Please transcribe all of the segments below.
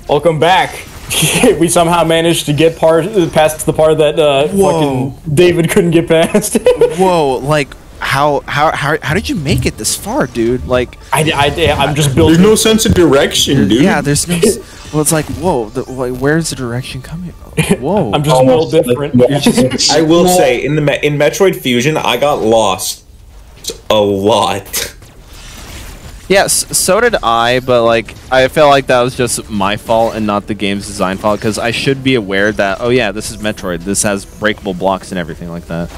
Welcome back. We somehow managed to get past the part that fucking David couldn't get past. Whoa, like how did you make it this far, dude? Like I'm just building. There's no sense of direction, dude. Yeah, there's no. Well, it's like whoa. Where's the direction coming from? Whoa. I'm just built different. I will say in Metroid Fusion, I got lost a lot. Yes, so did I, but like I felt like that was just my fault and not the game's design fault, because I should be aware that, oh yeah, this is Metroid, this has breakable blocks and everything like that.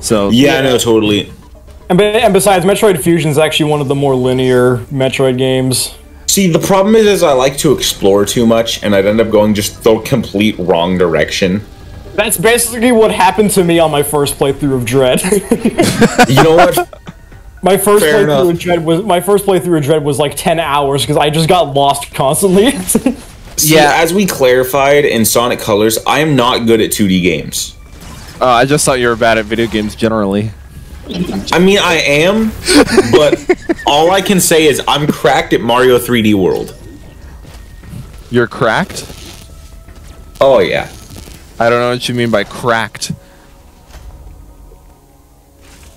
So yeah, no, totally. And besides, Metroid Fusion is actually one of the more linear Metroid games. See, the problem is I like to explore too much, and I'd end up going just the complete wrong direction. That's basically what happened to me on my first playthrough of Dread. You know what? My first playthrough of Dread was like 10 hours because I just got lost constantly. See, yeah, as we clarified in Sonic Colors, I am not good at 2D games. I just thought you were bad at video games generally. I mean, I am, but all I can say is I'm cracked at Mario 3D World. You're cracked? Oh, yeah. I don't know what you mean by cracked.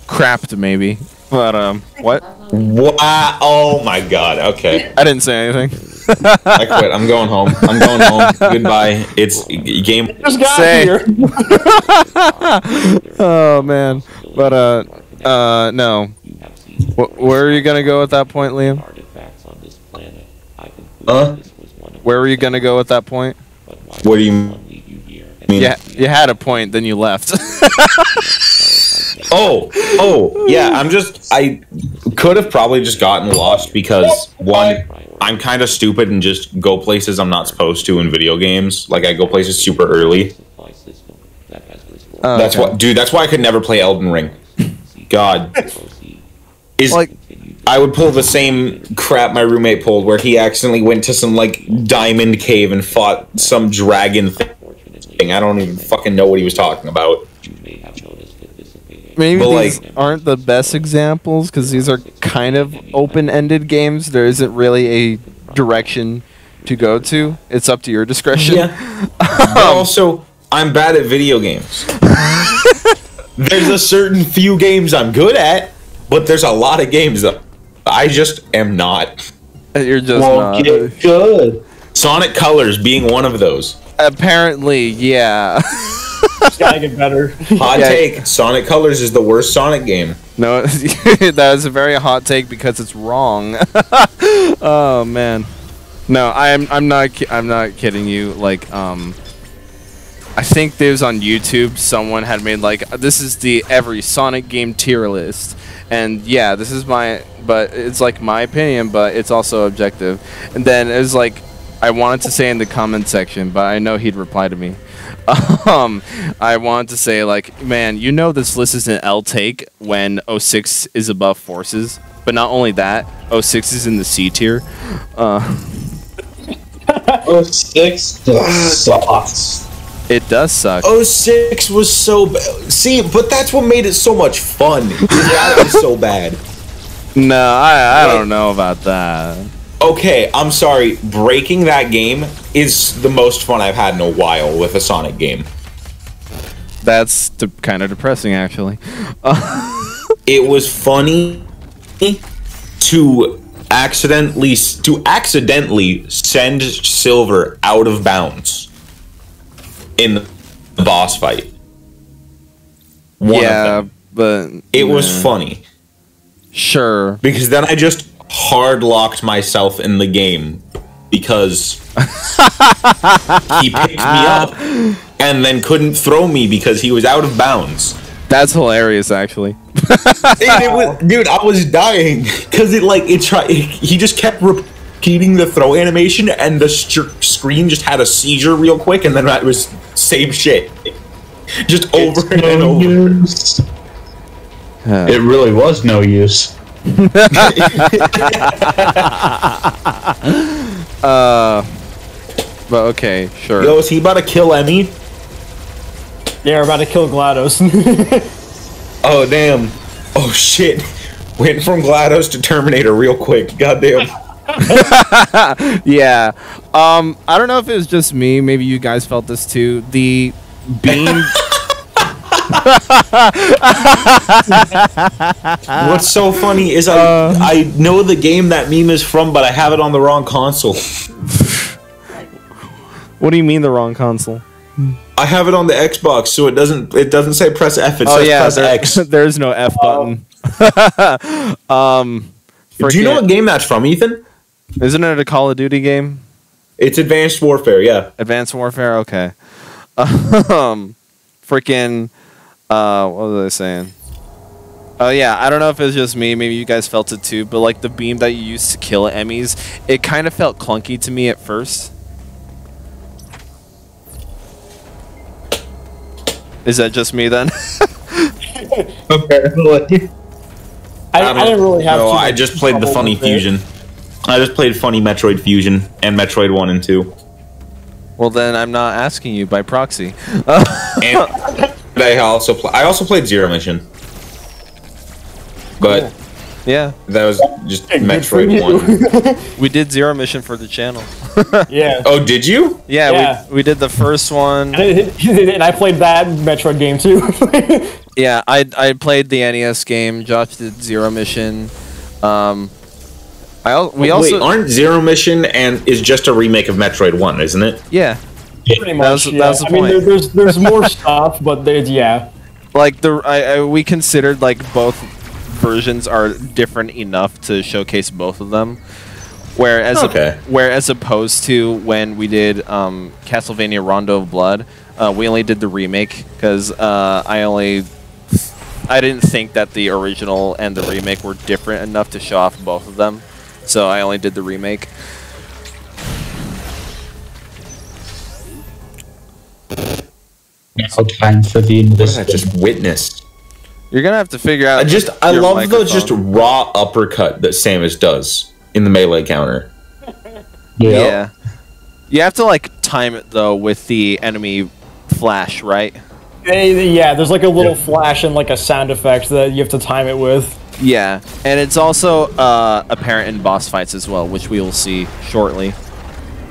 Crapped, maybe. But, what? Wow. Oh my god, okay. I didn't say anything. I quit. I'm going home. I'm going home. Goodbye. It's game. Just got here. Oh, man. But, no. Where are you gonna go at that point, Liam? Where were you gonna go at that point? What do you mean? Yeah, you had a point, then you left. Oh, yeah, I could have probably just gotten lost because, one, I'm kind of stupid and just go places I'm not supposed to in video games. Like, I go places super early. That's okay. dude, that's why I could never play Elden Ring. God. Like, I would pull the same crap my roommate pulled, where he accidentally went to some, like, diamond cave and fought some dragon thing. I don't even fucking know what he was talking about. Maybe these aren't the best examples, because these are kind of open-ended games. There isn't really a direction to go to. It's up to your discretion. Yeah. But also, I'm bad at video games. There's a certain few games I'm good at, but there's a lot of games that I just am not. You're just not. Get good. Sonic Colors being one of those. Apparently, yeah. It's gotta get better. Hot take. Sonic Colors is the worst Sonic game. No, that is a very hot take because it's wrong. Oh man. No, I'm not kidding you. Like I think there's on YouTube someone had made like, this is the every Sonic game tier list. And yeah, this is but it's like my opinion, but it's also objective. And then it was like, I wanted to say in the comment section, but I know he'd reply to me. I wanted to say, like, man, you know this list is an L take when 06 is above Forces, but not only that, 06 is in the C tier. 06 sucks. It does suck. 06 was so bad. See, but that's what made it so much fun. That was so bad. No, I don't know about that. Okay, I'm sorry. Breaking that game is the most fun I've had in a while with a Sonic game. That's kind of depressing, actually. It was funny to accidentally send Silver out of bounds in the boss fight. Yeah, but it was funny. Sure. Because then I just hard locked myself in the game because he picked me up and then couldn't throw me because he was out of bounds. That's hilarious, actually. Dude, I was dying because he just kept repeating the throw animation and the screen just had a seizure real quick, and then it was same shit, just over and over. It really was no use. But okay, sure. Yo, is he about to kill Emmy? Yeah, we're about to kill GLaDOS. Oh, damn. Oh, shit. Went from GLaDOS to Terminator real quick. Goddamn. Yeah. I don't know if it was just me. Maybe you guys felt this too. The beam. What's so funny is I know the game that meme is from, but I have it on the wrong console. What do you mean the wrong console? I have it on the Xbox, so it doesn't say press F. It Oh says yeah, press X. there's no F button. Do you know what game that's from, Ethan? Isn't it a Call of Duty game? It's Advanced Warfare. Yeah. Advanced Warfare. Okay. Freaking. What was I saying? Oh yeah, I don't know if it was just me. Maybe you guys felt it too. But like the beam that you used to kill enemies, it kind of felt clunky to me at first. Is that just me then? Apparently. I didn't really have. No, too I much just played the trouble Funny with it. Fusion. I just played Funny Metroid Fusion and Metroid 1 and 2. Well, then I'm not asking you by proxy. And I also played Zero Mission. But Yeah, that was just Hey, good for Metroid 1. we did Zero Mission for the channel. Yeah. Oh, did you? Yeah, Yeah. we did the first one. And I played that Metroid game too. Yeah, I played the NES game. Josh did Zero Mission. We also Wait, aren't Zero Mission and is just a remake of Metroid 1, isn't it? yeah. Pretty much. That Yeah. was the I mean, point. there's more stuff, but yeah. Like we considered like both versions are different enough to showcase both of them. Whereas opposed to when we did Castlevania Rondo of Blood, we only did the remake because I didn't think that the original and the remake were different enough to show off both of them, so I only did the remake. Now time for the What did I invisible. just witnessed? You're gonna have to figure out. I your love the microphone. just raw uppercut that Samus does in the melee counter. Yeah. You have to like time it though with the enemy flash, right? Yeah, there's like a little flash and like a sound effect that you have to time it with. Yeah, and it's also apparent in boss fights as well, which we will see shortly.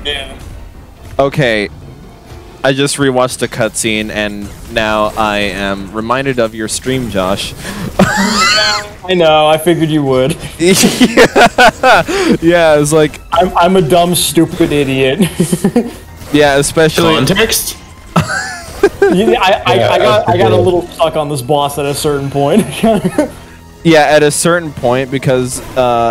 Yeah. Okay, I just rewatched a cutscene, and now I am reminded of your stream, Josh. I know. I figured you would. Yeah, it's like I'm a dumb, stupid idiot. yeah, especially Context? I got a little stuck on this boss at a certain point. yeah, at a certain point because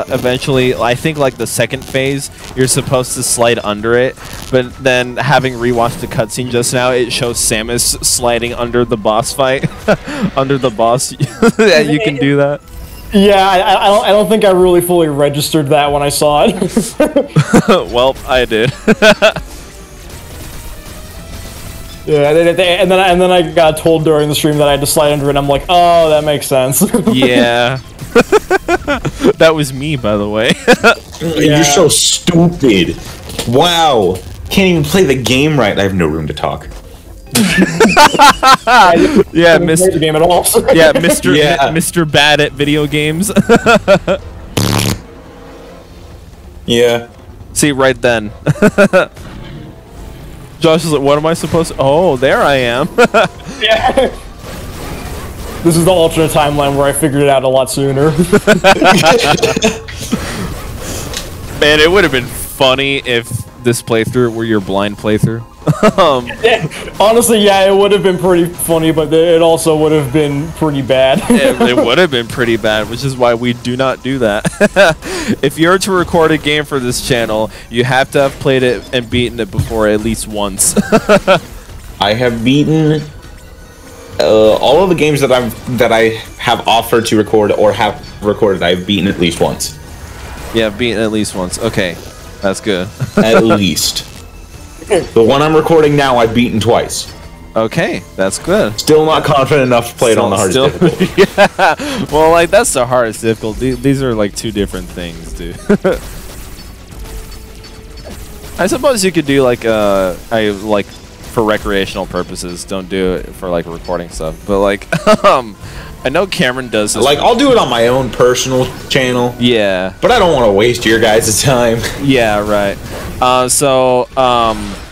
eventually, I think like the second phase, you're supposed to slide under it, but then having rewatched the cutscene just now, it shows Samus sliding under the boss fight, under the boss. Yeah, you can do that. Yeah, I don't think I really fully registered that when I saw it. Well, I did. Yeah, and then I got told during the stream that I had to slide under it. And I'm like, oh, that makes sense. Yeah. That was me, by the way. You're so stupid. Wow. Can't even play the game right. I have no room to talk. Yeah, Didn't play the game at all. Yeah, Mr. Yeah. Mr. Bad at video games. Yeah. See, right then. Josh is like, what am I supposed to... Oh, there I am. Yeah. This is the alternate timeline where I figured it out a lot sooner. Man, it would have been funny if this playthrough were your blind playthrough. Honestly, yeah, it would have been pretty funny, but it also would have been pretty bad. It would have been pretty bad, which is why we do not do that. If you're to record a game for this channel, you have to have played it and beaten it before at least once. I have beaten all of the games that I have offered to record or have recorded. I've beaten at least once. Yeah, beaten at least once. Okay, that's good. At least. The one I'm recording now, I've beaten twice. Okay, that's good. Still not confident enough to play it on the hardest difficulty. Yeah. Well, like that's the hardest difficulty. These are like two different things, dude. I suppose you could do like for recreational purposes. Don't do it for like recording stuff. But like, I I know Cameron does this. Like, I'll do it on my own personal channel. Yeah. But I don't want to waste your guys' time. Yeah, right.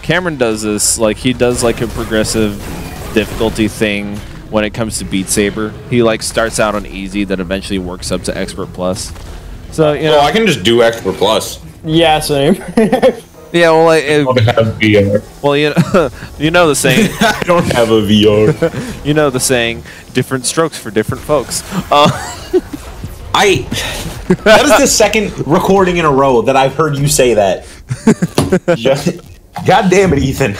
Cameron does this, like, he does, like, a progressive difficulty thing when it comes to Beat Saber. He, like, starts out on easy, then eventually works up to Expert Plus. So, you know. I can just do Expert Plus. Yeah, same. Yeah, well, like, I don't have VR. well, you know the saying. I don't have a VR. You know the saying, different strokes for different folks. That is the second recording in a row that I've heard you say that. God damn it, Ethan.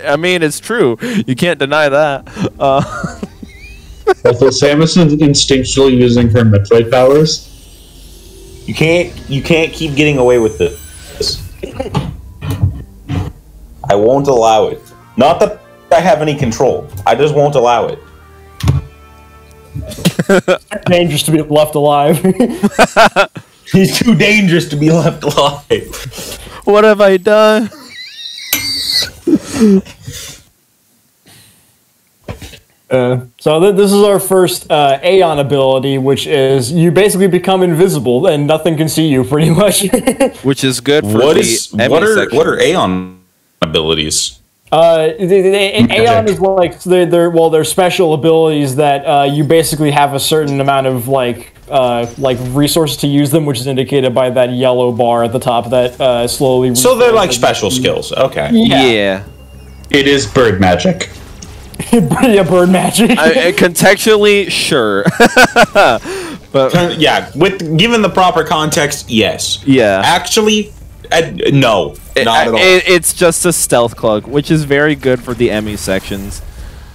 I mean, it's true. You can't deny that. Although Samus is instinctually using her Metroid powers. You can't keep getting away with this. I won't allow it. Not that I have any control. I just won't allow it. Dangerous to be left alive. He's too dangerous to be left alive. What have I done? So this is our first Aeon ability, which is you basically become invisible and nothing can see you, pretty much. Which is good for What section. are Aeon abilities? Aeon is like they're special abilities that you basically have a certain amount of like resources to use them, which is indicated by that yellow bar at the top that slowly. So they're like special skills. Okay. Yeah. It is bird magic. Yeah, bird magic. Contextually, sure. But Yeah, given the proper context, yes. yeah. Actually, no, not at all. It's just a stealth cloak, which is very good for the Emmy sections.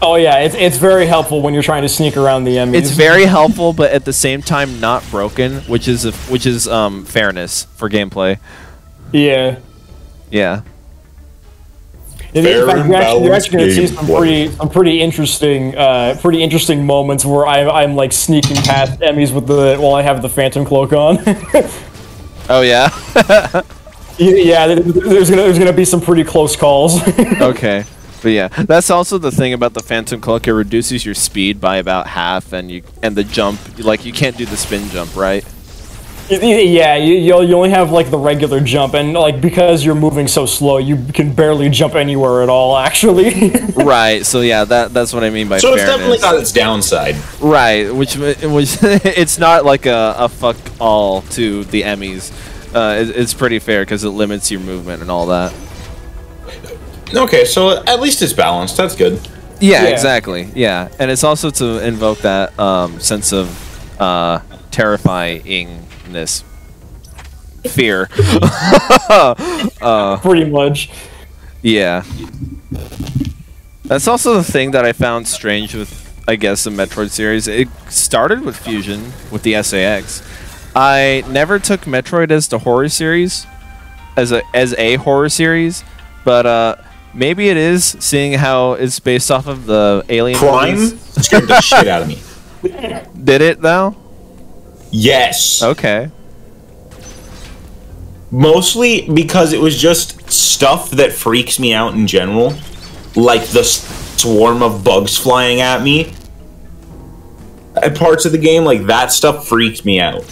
Oh yeah, it's very helpful when you're trying to sneak around the enemies. It's very helpful, but at the same time not broken, which is fairness for gameplay. Yeah. Yeah. In fact, you're actually going to see some pretty interesting moments where I'm like sneaking past enemies while I have the Phantom Cloak on. Oh yeah. Yeah, there's gonna be some pretty close calls. Okay. But yeah, that's also the thing about the Phantom Cloak. It reduces your speed by about half, and the jump, like you can't do the spin jump, right? Yeah, you only have like the regular jump, and like because you're moving so slow, you can barely jump anywhere at all, actually. Right. So yeah, that's what I mean by So fairness. it's definitely got its downside. Right, which it's not like a fuck all to the Emmys. It's pretty fair because it limits your movement and all that. Okay, so at least it's balanced. That's good. Yeah, Yeah. exactly. Yeah, and it's also to invoke that sense of terrifyingness, fear. Pretty much. Yeah. That's also the thing that I found strange with, I guess, the Metroid series. It started with Fusion, with the SAX. I never took Metroid as the horror series, as a horror series, but maybe it is, seeing how it's based off of the Alien Prime movies. scared the shit out of me. Did it, though? Yes. Okay. Mostly because it was just stuff that freaks me out in general. Like the swarm of bugs flying at me. At parts of the game, like that stuff freaked me out.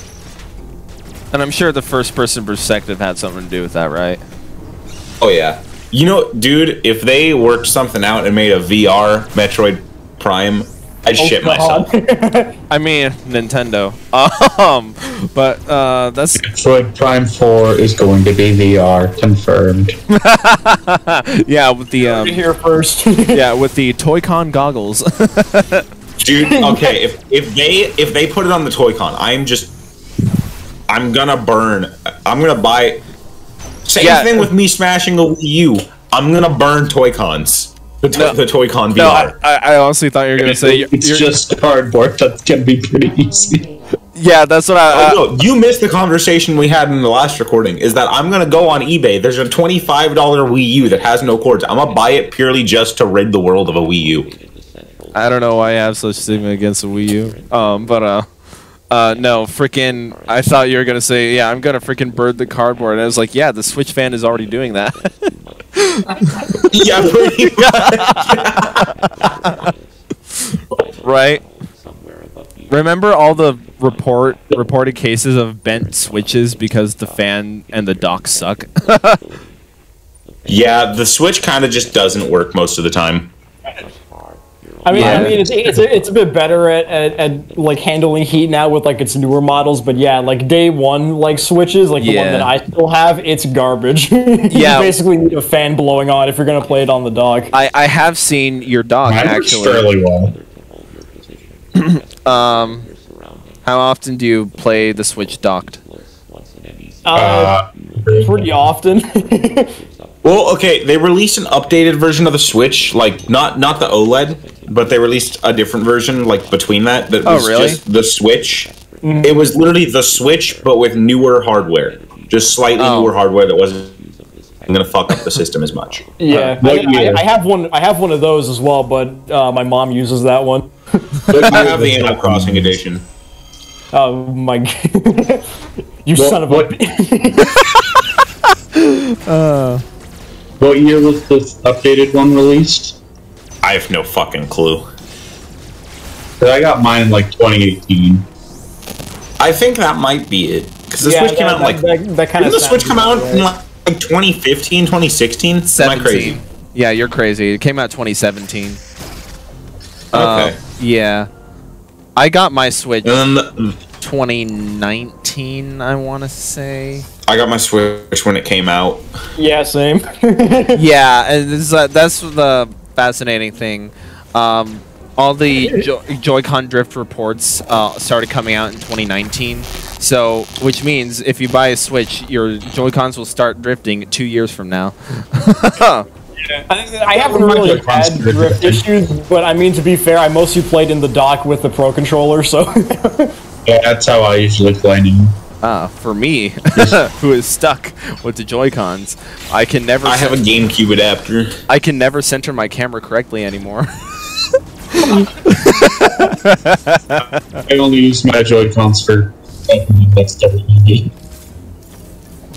And I'm sure the first-person perspective had something to do with that, right? Oh yeah. You know, dude, if they worked something out and made a VR Metroid Prime, I'd shit myself. I mean, Nintendo. But that's Metroid Prime 4 is going to be VR, confirmed. yeah, with the Here first. yeah, with the Toy-Con goggles. Dude, okay, if they put it on the Toy-Con, I'm gonna burn. I'm gonna buy. Same thing with me smashing a Wii U. I'm gonna burn Toy-Cons. The Toy-Con VR. No, I honestly thought you were gonna say It's just cardboard. That can be pretty easy. yeah, that's what I. Oh, no, you missed the conversation we had in the last recording. Is that I'm gonna go on eBay. There's a $25 Wii U that has no cords. I'm gonna buy it purely just to rid the world of a Wii U. I don't know why I have such stigma against the Wii U. No, freaking. I thought you were gonna say, yeah, I'm gonna freaking burn the cardboard. And I was like, yeah, the Switch fan is already doing that. Yeah, pretty much. Right? Remember all the reported cases of bent switches because the fan and the dock suck? Yeah, the Switch kind of just doesn't work most of the time. I mean, it's a bit better at like handling heat now with like its newer models, but yeah, like day one like switches, like the one that I still have, it's garbage. You basically need a fan blowing on if you're gonna play it on the dock. I have seen your dock actually. Fairly well. How often do you play the Switch docked? Pretty often. Well, okay, they released an updated version of the Switch, like not the OLED, but they released a different version, like between that. That was just the Switch. It was literally the Switch, but with newer hardware, just slightly newer hardware that wasn't going to fuck up the system as much. Yeah, I have one. I have one of those as well, but my mom uses that one. I have the Animal Crossing edition. Oh my god! You son of a. What year was this updated one released? I have no fucking clue. I got mine in like 2018. I think that might be it. Because the Switch came out like... That kind of didn't the Switch come out in like 2015, 2016? 17. Am I crazy? Yeah, you're crazy. It came out 2017. Okay. Yeah. I got my Switch And then 2019, I want to say. I got my Switch when it came out. Yeah, same. Yeah, and that's the fascinating thing. All the Joy-Con drift reports started coming out in 2019. So, which means if you buy a Switch, your Joy-Cons will start drifting 2 years from now. I haven't really had drift issues, but I mean, to be fair, I mostly played in the dock with the Pro Controller, so... Yeah, that's how I usually play now. For me, who is stuck with the Joy-Cons, I can never... I have a GameCube adapter. I can never center my camera correctly anymore. I only use my Joy-Cons for next every.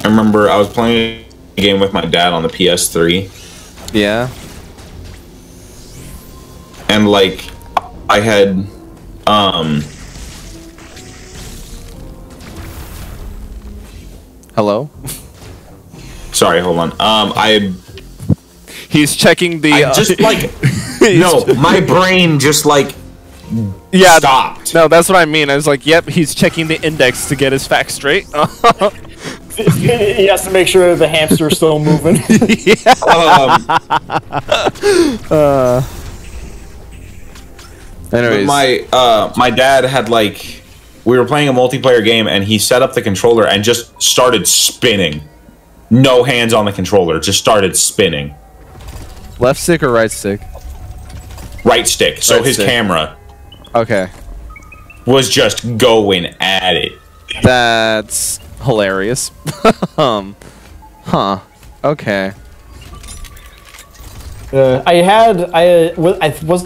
I remember I was playing a game with my dad on the PS3. Yeah. And like, I had, Hello? Sorry, hold on. He's checking the... just like... No, my brain just like... Yeah, stopped. No, that's what I mean. I was like, yep, he's checking the index to get his facts straight. He has to make sure the hamster's still moving. Anyways. My dad had like... We were playing a multiplayer game and he set up the controller and just started spinning. No hands on the controller, just started spinning. Left stick or right stick? Right stick. So his camera Okay. was just going at it. That's hilarious. Huh. Okay. Was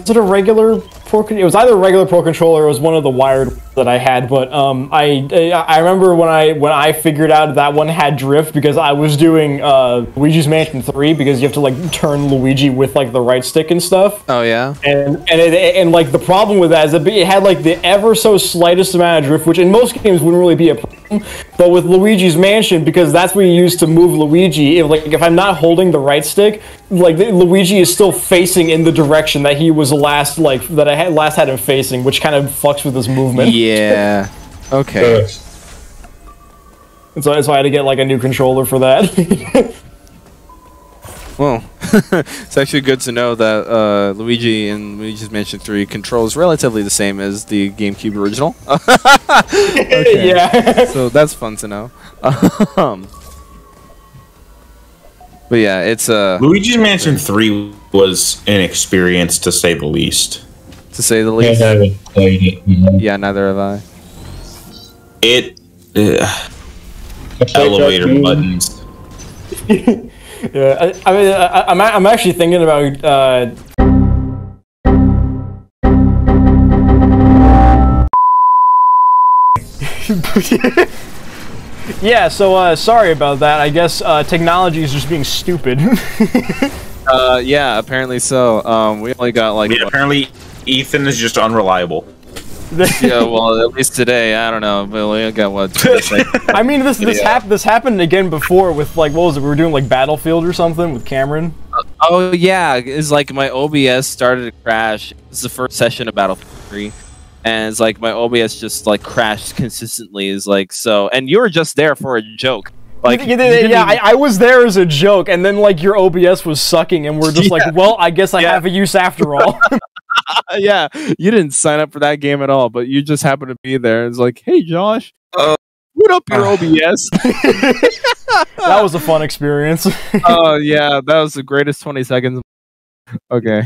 it a regular Pro? It was either a regular Pro controller or it was one of the wired that I had. But I remember when I figured out that one had drift because I was doing Luigi's Mansion 3 because you have to like turn Luigi with like the right stick and stuff. Oh yeah. And like the problem with that is that it had like the ever so slightest amount of drift, which in most games wouldn't really be a problem. But with Luigi's Mansion, because that's what you use to move Luigi, if I'm not holding the right stick, like Luigi is still facing in the direction that he was last had him facing, which kind of fucks with his movement. Yeah. Okay. So that's why I had to get like a new controller for that. Well, it's actually good to know that Luigi in Luigi's Mansion 3 controls relatively the same as the GameCube original. Okay. Yeah. So that's fun to know. But yeah, it's Luigi's Mansion 3 was an experience to say the least. To say the least. Yeah, I haven't played it. Yeah, neither have I. It elevator buttons. Yeah, I mean, I'm actually thinking about. Yeah, so sorry about that. I guess technology is just being stupid. Yeah, apparently so. We only got like. Yeah, apparently Ethan is just unreliable. Yeah, well, at least today, I don't know. But we got what? I mean, this happened again before with like, what was it? We were doing like Battlefield or something with Cameron. Oh yeah, it's like my OBS started to crash. This is the first session of Battlefield 3, and it's like my OBS just like crashed consistently. Is like so, and you were just there for a joke. Like, I was there as a joke, and then like your OBS was sucking, and we're just like, well, I guess I have a use after all. Yeah, you didn't sign up for that game at all, but you just happened to be there. It's like, hey, Josh, boot up your OBS. That was a fun experience. Oh yeah, that was the greatest 20 seconds. Okay.